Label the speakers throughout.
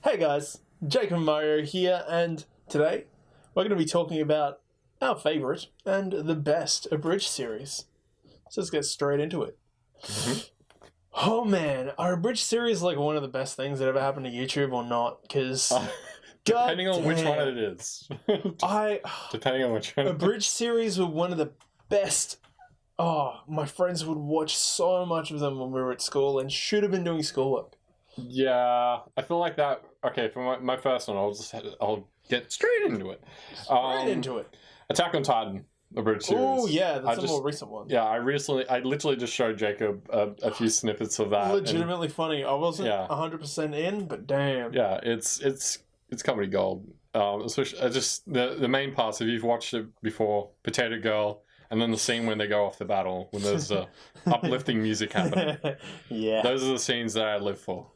Speaker 1: Hey guys, Jacob and Mario here, and today we're going to be talking about our favourite and the best Abridged series. So let's get straight into it. Oh man, are Abridged series like one of the best things that ever happened to YouTube or not? Because
Speaker 2: depending on which one it is. Depending on which one.
Speaker 1: Abridged series were one of the best. Oh, my friends would watch so much of them when we were at school and should have been doing schoolwork.
Speaker 2: Yeah, I feel like that. Okay, for my first one, I'll get straight into it. Attack on Titan, Abridged series.
Speaker 1: Oh yeah, that's a more recent one.
Speaker 2: Yeah, I literally just showed Jacob a few snippets of that.
Speaker 1: Legitimately funny. I wasn't 100% in, but damn.
Speaker 2: Yeah, it's comedy gold. Especially just the main parts. If you've watched it before, Potato Girl. And then the scene when they go off the battle, when there's uplifting music happening.
Speaker 1: Yeah.
Speaker 2: Those are the scenes that I live for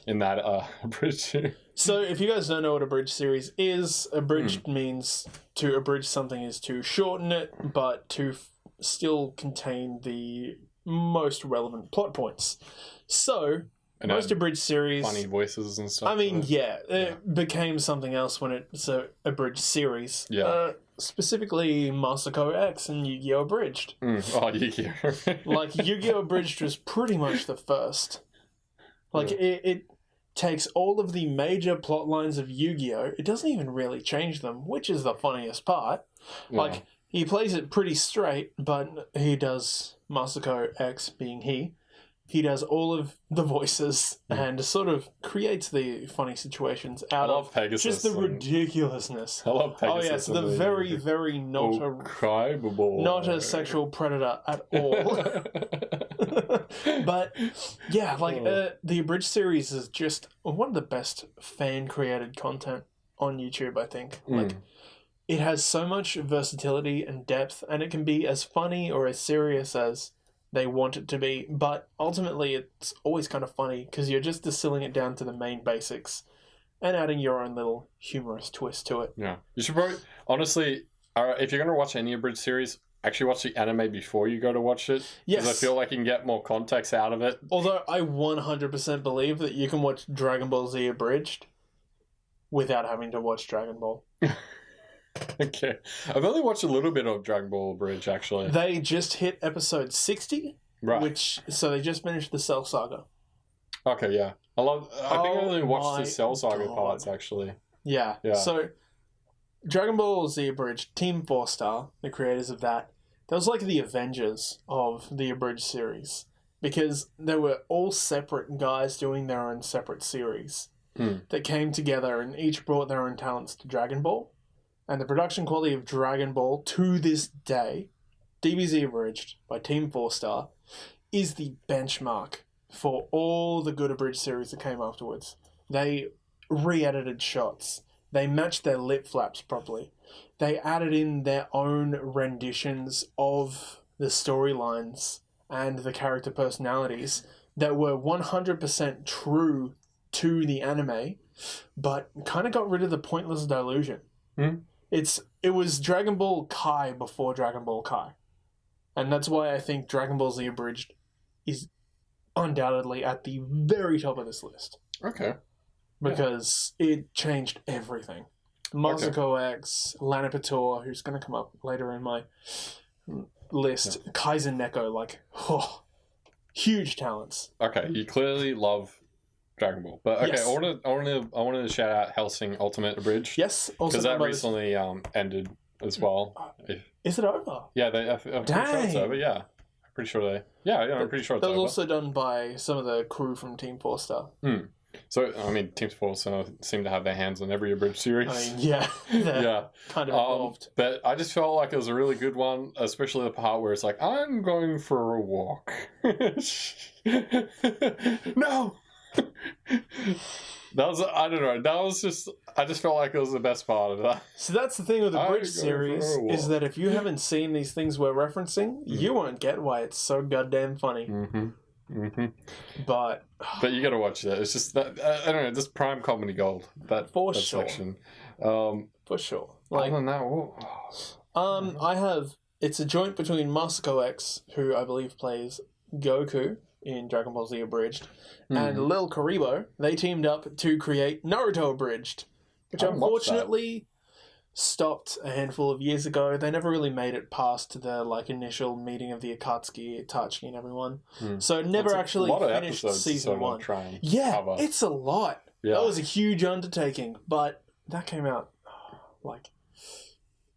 Speaker 2: in that Abridged series.
Speaker 1: So if you guys don't know what Abridged series is, Abridged means to abridge something is to shorten it, but to still contain the most relevant plot points. So, most Abridged series...
Speaker 2: Funny voices and stuff.
Speaker 1: I mean, it became something else when it's an Abridged series.
Speaker 2: Yeah.
Speaker 1: Specifically Masako X and Yu-Gi-Oh! Abridged.
Speaker 2: Oh, Yu-Gi-Oh!
Speaker 1: Like, Yu-Gi-Oh! Abridged was pretty much the first. Like, it takes all of the major plot lines of Yu-Gi-Oh! It doesn't even really change them, which is the funniest part. Yeah. Like, he plays it pretty straight, but he does, Masako X being he does all of the voices and sort of creates the funny situations out of
Speaker 2: Pegasus
Speaker 1: just the ridiculousness.
Speaker 2: I love Pegasus.
Speaker 1: Oh yes, the very, very not a sexual predator at all. But yeah, like the Abridged series is just one of the best fan created content on YouTube, I think. Like it has so much versatility and depth, and it can be as funny or as serious as they want it to be, but ultimately it's always kind of funny because you're just distilling it down to the main basics and adding your own little humorous twist to it.
Speaker 2: Yeah. You should probably, honestly, if you're going to watch any Abridged series, actually watch the anime before you go to watch it.
Speaker 1: Yes.
Speaker 2: Because I feel like you can get more context out of it.
Speaker 1: Although I 100% believe that you can watch Dragon Ball Z Abridged without having to watch Dragon Ball.
Speaker 2: Okay. I've only watched a little bit of Dragon Ball Abridged, actually.
Speaker 1: They just hit episode 60,
Speaker 2: right?
Speaker 1: So they just finished the Cell Saga.
Speaker 2: Okay, yeah. I think I only watched the Cell Saga parts, actually.
Speaker 1: Yeah. So, Dragon Ball Z Abridged, Team 4-Star, the creators of that was like the Avengers of the Abridged series. Because they were all separate guys doing their own separate series that came together and each brought their own talents to Dragon Ball. And the production quality of Dragon Ball to this day, DBZ Abridged by Team 4-Star, is the benchmark for all the good Abridged series that came afterwards. They re-edited shots. They matched their lip flaps properly. They added in their own renditions of the storylines and the character personalities that were 100% true to the anime, but kind of got rid of the pointless delusion. It was Dragon Ball Kai before Dragon Ball Kai. And that's why I think Dragon Ball Z Abridged is undoubtedly at the very top of this list.
Speaker 2: Okay.
Speaker 1: Because it changed everything. Masako X, Lanapator, who's going to come up later in my list, Kaizen Neko, huge talents.
Speaker 2: Okay, you clearly love Dragon Ball, but okay, yes. I wanted to shout out Hellsing Ultimate Abridged.
Speaker 1: Yes,
Speaker 2: because that recently ended as well.
Speaker 1: Is it over?
Speaker 2: Yeah, I'm pretty sure it's over. Yeah, I'm pretty sure I'm pretty sure it's over.
Speaker 1: That was also done by some of the crew from Team 4-Star.
Speaker 2: So I mean, Team 4-Star seem to have their hands on every Abridged series.
Speaker 1: I mean, yeah, kind of involved.
Speaker 2: But I just felt like it was a really good one, especially the part where it's like, I'm going for a walk. No. That was, I don't know, I just felt like it was the best part of that.
Speaker 1: So that's the thing with the Abridged series, is that if you haven't seen these things we're referencing, you won't get why it's so goddamn funny. But
Speaker 2: you gotta watch that. It's just that, I don't know, just prime comedy gold, that section.
Speaker 1: For sure. Like,
Speaker 2: I don't know.
Speaker 1: I have, it's a joint between Masako X, who I believe plays Goku in Dragon Ball Z Abridged, and Lil Karibo, they teamed up to create Naruto Abridged, which unfortunately stopped a handful of years ago. They never really made it past the initial meeting of the Akatsuki, Itachi, and everyone. So never actually finished season 1. Yeah, it's a lot. Yeah. That was a huge undertaking, but that came out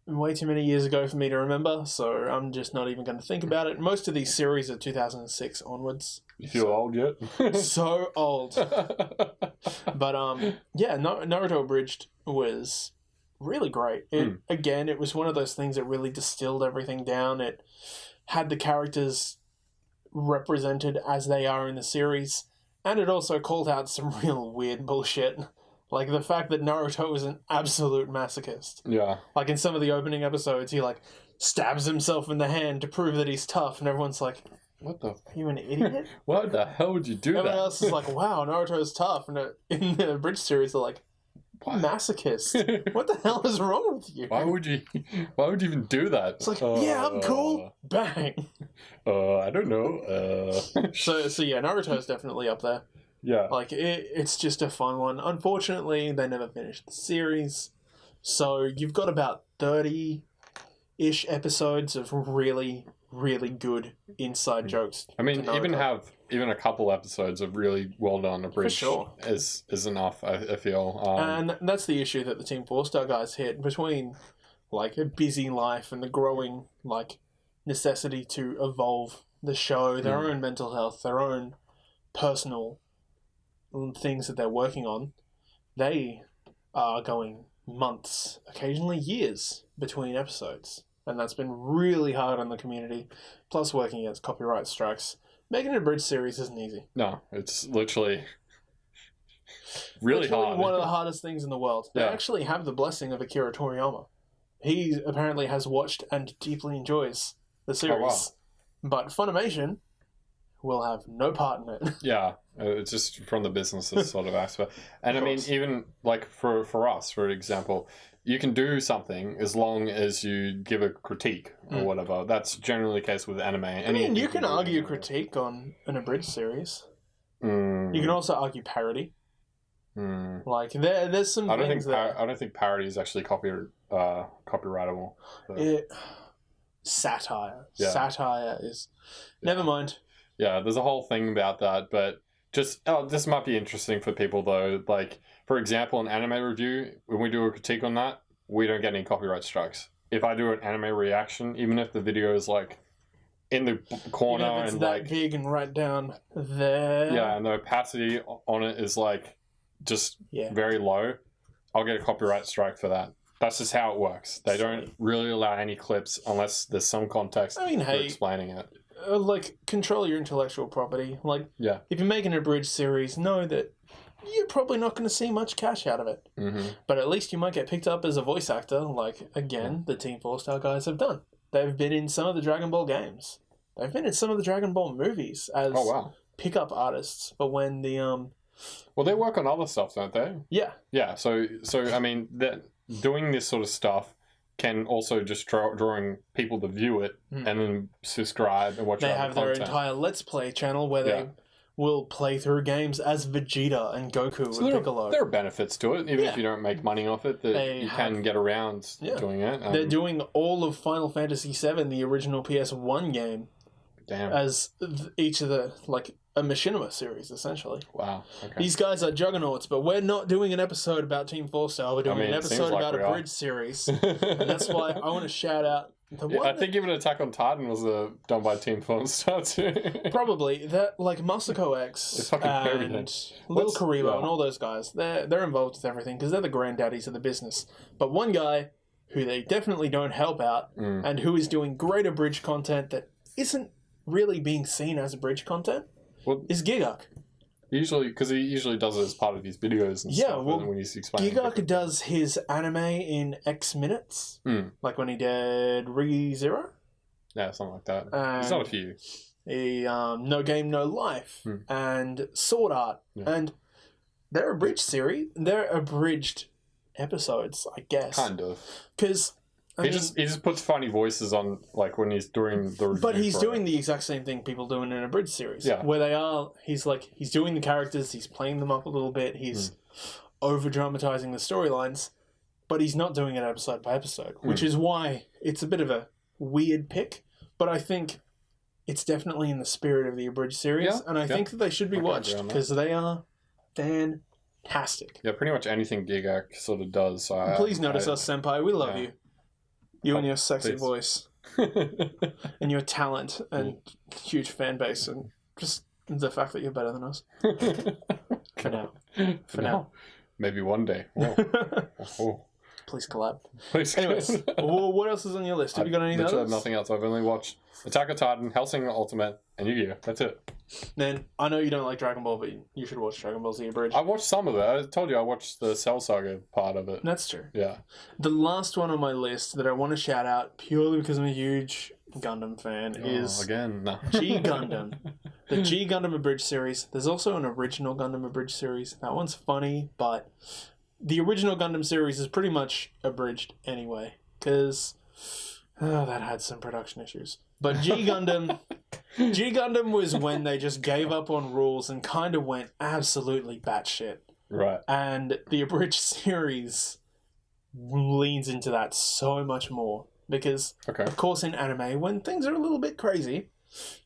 Speaker 1: way too many years ago for me to remember, so I'm just not even going to think about it. Most of these series are 2006 onwards.
Speaker 2: You feel old yet?
Speaker 1: So old. But Naruto Abridged was really great. Again, it was one of those things that really distilled everything down. It had the characters represented as they are in the series, and it also called out some real weird bullshit. Like the fact that Naruto is an absolute masochist. Yeah. Like in some of the opening episodes, he stabs himself in the hand to prove that he's tough, and everyone's like, "What the? Are you an idiot?
Speaker 2: Why the hell would you do that?"
Speaker 1: Everyone else is like, "Wow, Naruto's tough." And in the Abridged series, they're like, "Masochist? What the hell is wrong with you?
Speaker 2: Why would you even do that?"
Speaker 1: It's like, yeah, I'm cool. Bang.
Speaker 2: I don't know.
Speaker 1: So yeah, Naruto's definitely up there. Yeah. It's just a fun one. Unfortunately, they never finished the series. So you've got about 30-ish episodes of really, really good inside jokes.
Speaker 2: I mean, even a couple episodes of really well done Abridged is enough, I feel.
Speaker 1: And that's the issue that the Team 4-Star guys hit between a busy life and the growing necessity to evolve the show, their own mental health, their own personal things that they're working on. They are going months, occasionally years, between episodes. And that's been really hard on the community. Plus working against copyright strikes. Making an Abridged series isn't easy.
Speaker 2: No, it's literally really hard.
Speaker 1: One of the hardest things in the world. They actually have the blessing of Akira Toriyama. He apparently has watched and deeply enjoys the series. Oh, wow. But Funimation will have no part in it.
Speaker 2: Yeah, it's just from the business sort of aspect. And I mean, even for us, for example, you can do something as long as you give a critique or whatever. That's generally the case with anime.
Speaker 1: I mean, you can argue critique on an Abridged series. You can also argue parody. There's some things that...
Speaker 2: I don't think parody is actually copyrightable.
Speaker 1: Satire. Yeah. Satire is... Never mind.
Speaker 2: Yeah, there's a whole thing about that, but this might be interesting for people though. For example, an anime review, when we do a critique on that, we don't get any copyright strikes. If I do an anime reaction, even if the video is in the corner
Speaker 1: even if it's that big and right down there.
Speaker 2: Yeah, and the opacity on it is just very low, I'll get a copyright strike for that. That's just how it works. They don't really allow any clips unless there's some context for explaining it.
Speaker 1: Control your intellectual property. If you make an Abridged series, know that you're probably not going to see much cash out of it. But at least you might get picked up as a voice actor, the Team 4-Star guys have done. They've been in some of the Dragon Ball games. They've been in some of the Dragon Ball movies as pickup artists. But when the...
Speaker 2: Well, they work on other stuff, don't they?
Speaker 1: Yeah.
Speaker 2: Yeah, so I mean, doing this sort of stuff can also just drawing people to view it and then subscribe and watch.
Speaker 1: They have their entire Let's Play channel where they will play through games as Vegeta and Goku and Piccolo.
Speaker 2: There are benefits to it, even if you don't make money off it. You can get around doing it.
Speaker 1: They're doing all of Final Fantasy VII, the original PS1 game, as each of the a machinima series, essentially.
Speaker 2: Wow. Okay.
Speaker 1: These guys are juggernauts, but we're not doing an episode about Team 4-Star. We're doing an episode about a Abridged series. And that's why I want to shout out the one.
Speaker 2: I think even Attack on Titan was done by Team 4-Star too.
Speaker 1: Probably. That, Masako X and Lil Karibo and all those guys, they're involved with everything because they're the granddaddies of the business. But one guy who they definitely don't help out and who is doing great Abridged content that isn't really being seen as Abridged content is Giguk.
Speaker 2: Because he usually does it as part of his videos and stuff. Well, when he's explaining
Speaker 1: Giguk does his anime in X minutes, like when he did ReZero.
Speaker 2: Yeah, something like that. He's not a few.
Speaker 1: No Game, No Life, and Sword Art, and they're Abridged series. They're Abridged episodes, I guess.
Speaker 2: Kind of.
Speaker 1: Because
Speaker 2: He just puts funny voices on, like, when he's doing the review.
Speaker 1: But he's doing the exact same thing people do in an abridged series.
Speaker 2: Yeah.
Speaker 1: Where he's doing the characters, he's playing them up a little bit, he's over dramatizing the storylines, but he's not doing it episode by episode, which is why it's a bit of a weird pick. But I think it's definitely in the spirit of the abridged series, and I think that they should be watched because they are fantastic.
Speaker 2: Yeah, pretty much anything Gigak sort of does.
Speaker 1: Please notice us, Senpai. We love you. You and your sexy voice. And your talent and huge fan base and just the fact that you're better than us. For now. For now.
Speaker 2: Maybe one day.
Speaker 1: Please collab.
Speaker 2: Please.
Speaker 1: Anyways, what else is on your list? Have you got any others?
Speaker 2: I have nothing else. I've only watched Attack on Titan, Hellsing Ultimate, and Yu-Gi-Oh! That's it.
Speaker 1: Then, I know you don't like Dragon Ball, but you should watch Dragon Ball Z Abridged.
Speaker 2: I watched some of it. I told you I watched the Cell Saga part of it.
Speaker 1: That's true.
Speaker 2: Yeah.
Speaker 1: The last one on my list that I want to shout out, purely because I'm a huge Gundam fan, is
Speaker 2: again, no.
Speaker 1: G Gundam. The G Gundam Abridged series. There's also an original Gundam Abridged series. That one's funny, but the original Gundam series is pretty much abridged anyway, because that had some production issues. But G Gundam was when they just gave up on rules and kind of went absolutely batshit.
Speaker 2: Right.
Speaker 1: And the abridged series leans into that so much more because, of course, in anime, when things are a little bit crazy,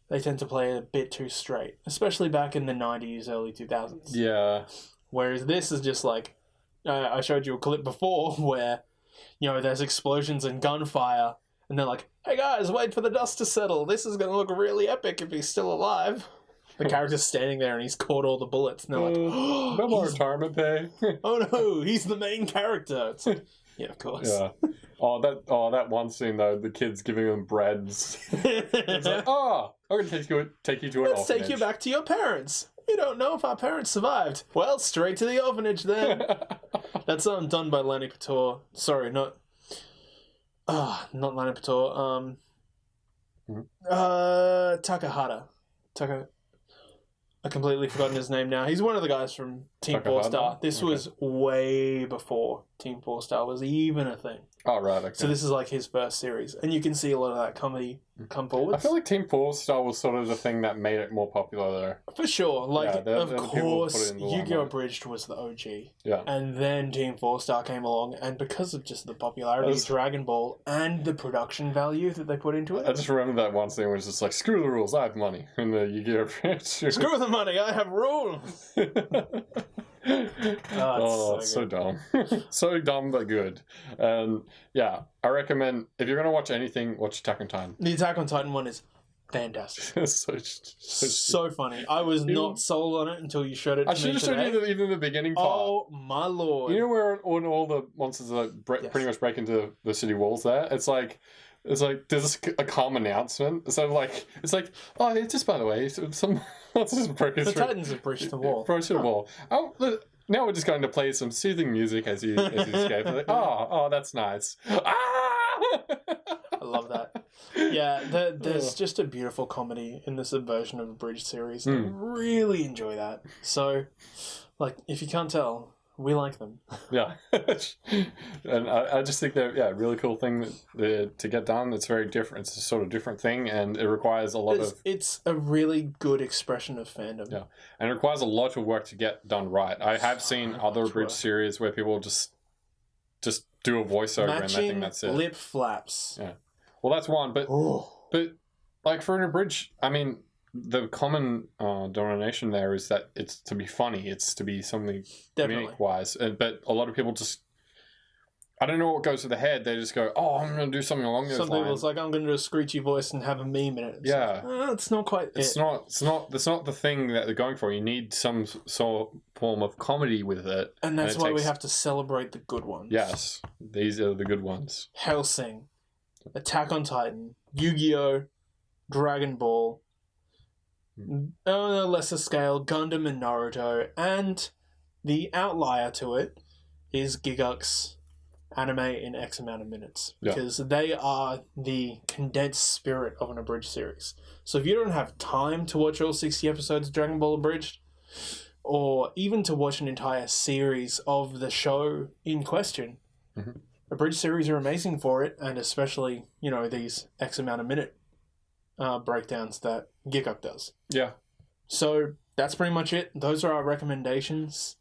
Speaker 1: they tend to play a bit too straight, especially back in the 90s, early 2000s.
Speaker 2: Yeah.
Speaker 1: Whereas this is just like, I showed you a clip before where, there's explosions and gunfire, and they're like, hey guys, wait for the dust to settle. This is going to look really epic if he's still alive. The character's standing there and he's caught all the bullets, and they're like,
Speaker 2: no more retirement pay.
Speaker 1: Oh no, he's the main character. It's like, yeah, of course.
Speaker 2: Yeah. That one scene though, the kids giving them breads. It's like, I'm going to take you to an orphanage.
Speaker 1: Let's take you back to your parents. You don't know if our parents survived. Well, straight to the orphanage then. That's done by Lani Pator. Sorry, not Lani Pator. Takahata. I completely forgotten his name now. He's one of the guys from Team 4 Star. This was way before Team 4 Star was even a thing.
Speaker 2: Oh, right, okay.
Speaker 1: So this is like his first series. And you can see a lot of that comedy come forward.
Speaker 2: I feel like Team 4 Star was sort of the thing that made it more popular there.
Speaker 1: For sure. Like, of course,
Speaker 2: Yu-Gi-Oh!
Speaker 1: Yu-Gi-Oh! Abridged was the OG.
Speaker 2: Yeah.
Speaker 1: And then Team 4 Star came along, and because of just the popularity of Dragon Ball and the production value that they put into it.
Speaker 2: I just remember that one scene where it's just like, screw the rules, I have money. In the Yu-Gi-Oh! Abridged.
Speaker 1: Screw the money, I have rules!
Speaker 2: So dumb. So dumb but good. And yeah, I recommend, if you're going to watch anything, watch Attack on Titan.
Speaker 1: The Attack on Titan one is fantastic. so funny. I was not sold on it until you showed it to me today. I should have showed you even the beginning part. Oh my lord. You know where all the monsters are pretty much break into the city walls there? It's like there's a calm announcement. So it's like, oh, it's just, by the way, some monsters broke through. The Titans have breached the wall. Broke through the wall. Oh, now we're just going to play some soothing music as you escape. Like, oh, that's nice. I love that. Yeah, there's just a beautiful comedy in this version of a Abridged series. I really enjoy that. So, if you can't tell, we like them. Yeah. And I just think they're a really cool thing to get done. It's very different. It's a sort of different thing, and it requires a lot of... It's a really good expression of fandom. Yeah. And it requires a lot of work to get done right. I have seen other Abridged series where people just do a voiceover and I think that's it. Lip flaps. Yeah. Well, that's one, but for an Abridged, I mean... The common denomination there is that it's to be funny. It's to be something comedic-wise. But a lot of people just... I don't know what goes to the head. They just go, I'm going to do something along those lines. Some people's like, I'm going to do a screechy voice and have a meme in it. It's not quite it. That's not the thing that they're going for. You need some sort of form of comedy with it. And that's why we have to celebrate the good ones. Yes. These are the good ones. Hellsing, Attack on Titan, Yu-Gi-Oh!, Dragon Ball... on a lesser scale, Gundam and Naruto, and the outlier to it is Giguk's anime in X amount of minutes, because they are the condensed spirit of an Abridged series. So if you don't have time to watch all 60 episodes of Dragon Ball Abridged, or even to watch an entire series of the show in question, Abridged series are amazing for it, and especially, you know, these X amount of minute breakdowns that Gikup does.
Speaker 2: Yeah.
Speaker 1: So that's pretty much it. Those are our recommendations.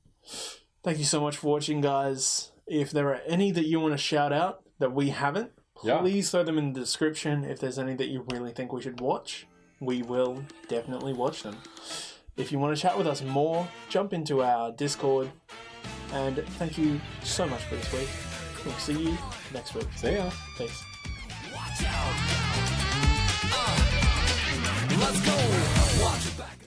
Speaker 1: Thank you so much for watching, guys. If there are any that you want to shout out that we haven't, please throw them in the description. If there's any that you really think we should watch, we will definitely watch them. If you want to chat with us more, jump into our Discord. And thank you so much for this week. We'll see you next week.
Speaker 2: See ya.
Speaker 1: Peace.
Speaker 3: Let's go. Watch it back.